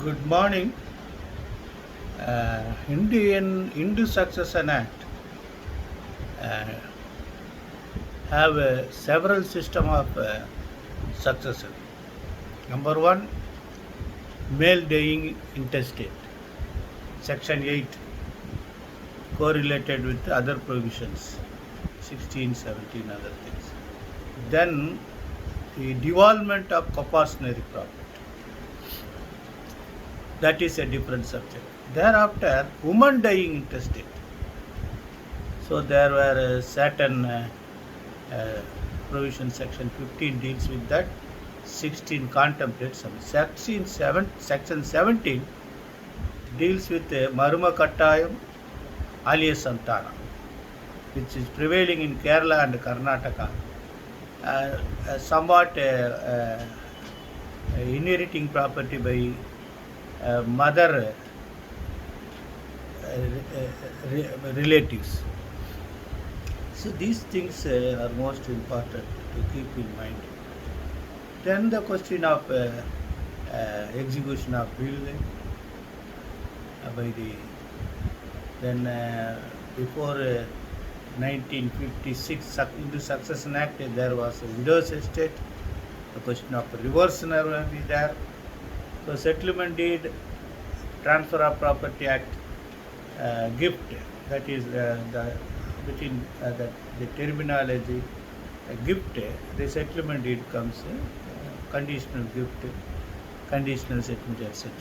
Good morning. Hindu Succession Act uh, have several system of succession. Number one, male dying intestate. Section 8 correlated with other provisions, 16, 17 other things. Then the devolvement of compulsory property. That is a different subject. Thereafter, woman dying intestate. So there were certain uh, provision section 15 deals with that, 16 contemplates some. Section 17 deals with Maruma Kattayam alias Santana, which is prevailing in Kerala and Karnataka. Somewhat inheriting property by mother relatives. So these things are most important to keep in mind. Then the question of execution of will by the then before 1956 in the Succession Act there was a widow's estate. The question of reverse will be there. So settlement deed, transfer of property act, gift, that is between the terminology gift, the settlement deed comes conditional gift, conditional settlement, etc.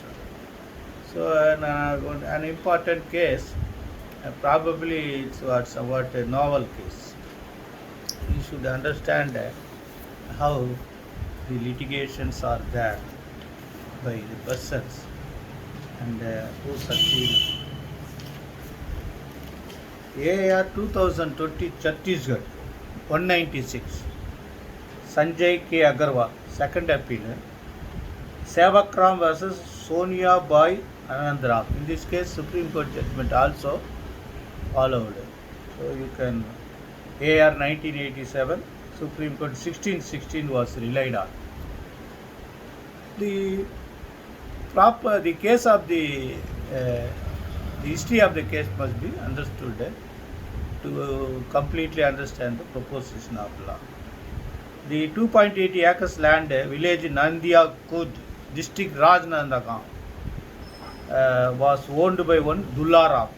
So an important case, probably it's somewhat a novel case. You should understand how the litigations are there by the persons and who succeed. AR 2020 Chhattisgarh 196 Sanjay K. Agarwal, second appeal. Sevakram versus Sonia Bai Anandram. In this case, Supreme Court judgment also followed. So you can AR 1987 Supreme Court 1616 was relied on. The case of the history of the case must be understood to completely understand the proposition of law. The 2.80 acres land, village Nandia Kud, district Rajnandagaon, was owned by one Dullaram.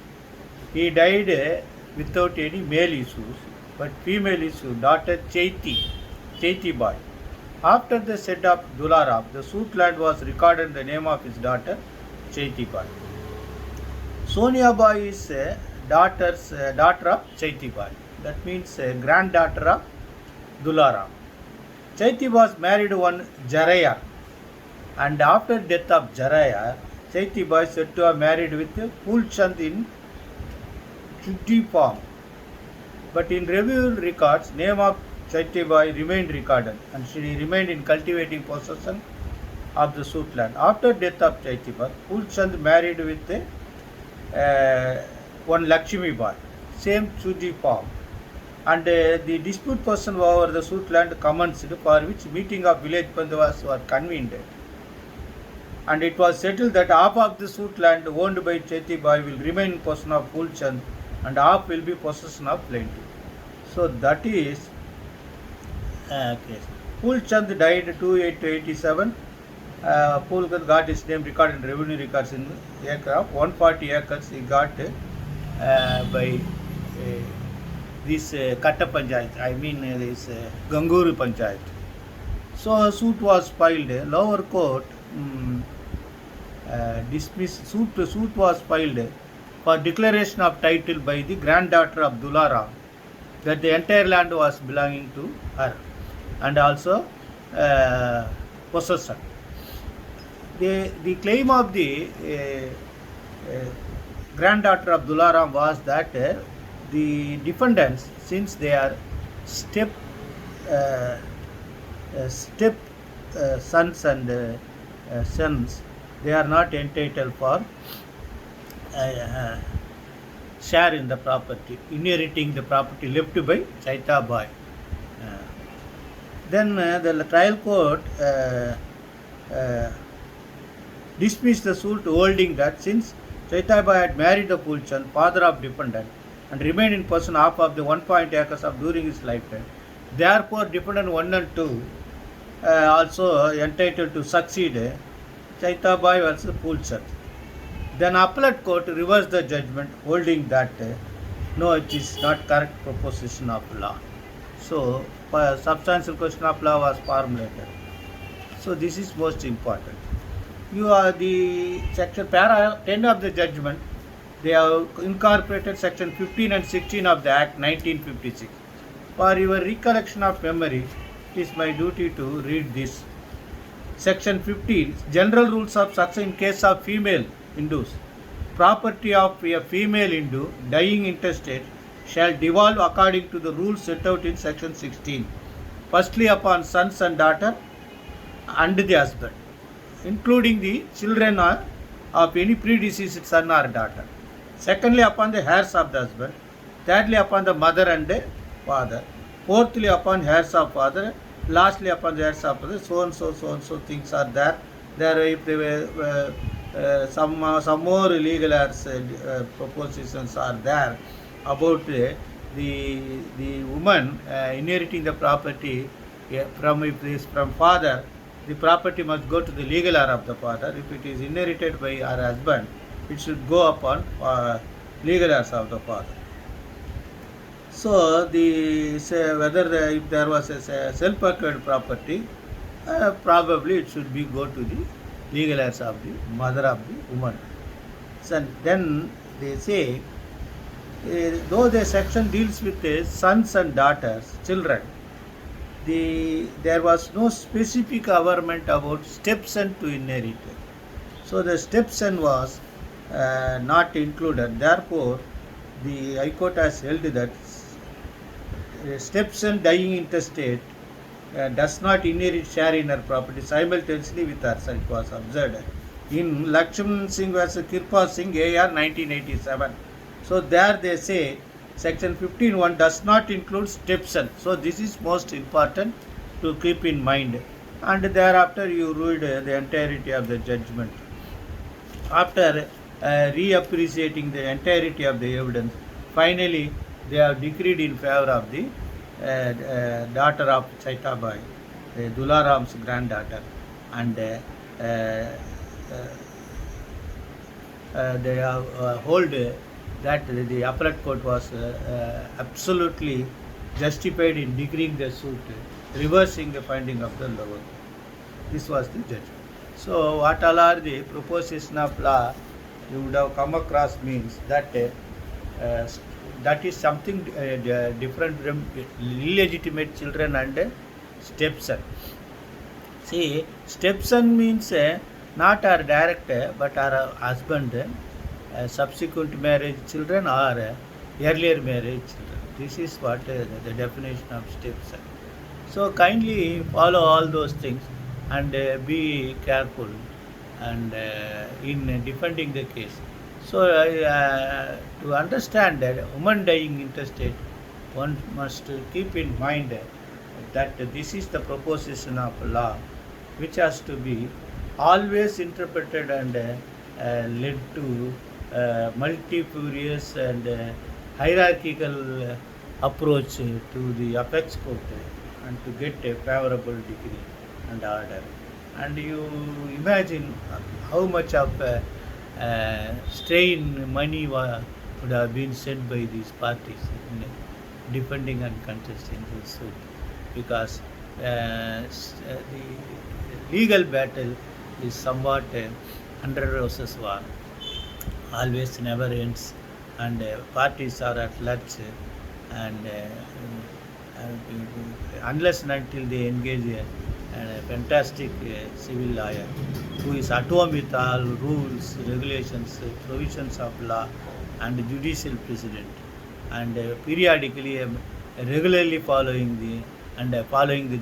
He died without any male issues, but female issue, daughter Chaiti Bai. After the set of Dullaram, the suit land was recorded in the name of his daughter Chaiti Bai. Sonia Bai is daughter of Chaiti Bai. That means granddaughter of Dullaram. Chaiti was married to one Jaraya, and after death of Jaraya, Chaiti Bai said to have married with Pulchand in Chutti form. But in review records, name of Chaiti Bai remained recorded, and she remained in cultivating possession of the suit land. After death of Chaiti Bai, Pulchand married with one Lakshmi Bai, same Chutti form. And the dispute person over the suit land commenced, for which meeting of village Pandavas were convened. And it was settled that half of the suit land owned by Chaiti Bai will remain in possession of Pulchand and half will be possession of plaintiff. So that is case. Pulchand died 2887. Pulchand got his name recorded in revenue records in acre of 140 acres. He got by this Katta Panchayat, I mean this Ganguri Panchayat. So a suit was filed. Lower court dismissed. Suit was filed for declaration of title by the granddaughter of Dullaram, that the entire land was belonging to her, and also possession. The claim of the granddaughter of Dullaram was that the defendants, since they are step sons and sons, they are not entitled for share in the property, inheriting the property left by Chaiti Bai. Then the trial court dismissed the suit, holding that since Chaitabai had married the Pulchand, father of dependent, and remained in person half of the 1 acres of during his lifetime, therefore dependent 1 and 2 also entitled to succeed Chaitabai versus Pulchand. Then appellate court reversed the judgment, holding that no, it is not correct proposition of law. So, substantial question of law was formulated. So, this is most important. You are the section para 10 of the judgment. They have incorporated section 15 and 16 of the Act 1956. For your recollection of memory, it is my duty to read this. Section 15, general rules of succession in case of female Hindus. Property of a female Hindu dying intestate shall devolve according to the rules set out in section 16. Firstly upon sons and daughter and the husband, including the children of any predeceased son or daughter. Secondly upon the heirs of the husband. Thirdly upon the mother and the father. Fourthly upon heirs of father. Lastly upon the heirs of father. So and so things are there. There if they were some more legal heirs propositions are there about the woman inheriting the property from, if it is from father, the property must go to the legal heir of the father. If it is inherited by her husband, it should go upon legal heirs of the father. So whether if there was a self-acquired property, probably it should be go to the legal heirs of the mother of the woman. So then they say, though the section deals with the sons and daughters, children, there was no specific averment about stepson to inherit. So the stepson was not included. Therefore, the High Court has held that stepson dying intestate does not inherit share in her property simultaneously with her son. It was observed in Lakshman Singh vs. Kirpa Singh, AR 1987. So there they say section 15(1) does not include stepson. So this is most important to keep in mind. And thereafter you read the entirety of the judgment. After reappreciating the entirety of the evidence, finally they have decreed in favor of the daughter of Chaitabai, Dularam's granddaughter, and they have hold that the appellate court was absolutely justified in decreeing the suit, reversing the finding of the lower court. This was the judgment. So what all are the proposition of law you would have come across means that that is something different from illegitimate children and stepson. See, stepson means not our direct but our husband, subsequent marriage children or earlier marriage children. This is what the definition of stepson. So kindly follow all those things and be careful and in defending the case. So to understand that woman dying intestate, one must keep in mind that this is the proposition of law which has to be always interpreted and led to multifarious and hierarchical approach to the apex court and to get a favorable decree and order. And you imagine how much of strain money would have been sent by these parties in defending and contesting this suit, because the legal battle is somewhat under roses war, always never ends, and parties are at large, and unless and until they engage a fantastic civil lawyer who is at home with all rules, regulations, provisions of law and judicial precedent, and periodically regularly following the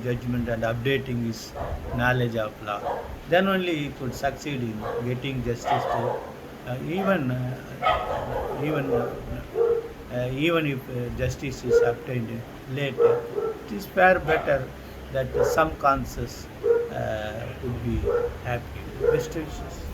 judgment and updating his knowledge of law, then only he could succeed in getting justice to even if justice is obtained later. It is far better that some conscience would be happy. Best wishes.